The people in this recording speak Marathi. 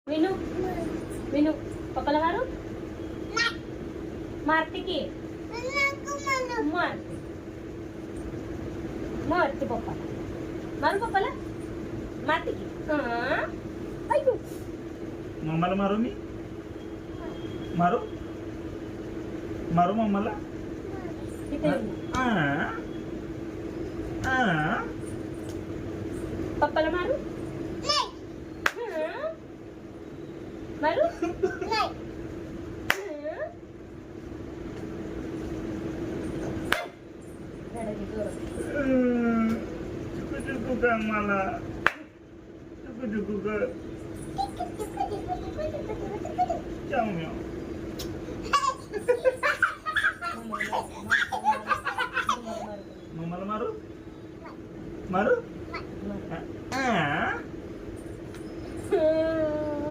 विनू विनू पप्पाला मारू मारते की मारते मारते पप्पाला मारू पप्पाला मारते की ऐकू मम्माला मारू मी मारू मारू मम्माला तिथे पप्पाला मारू मारू चुकू का मला चुकू कर जाऊ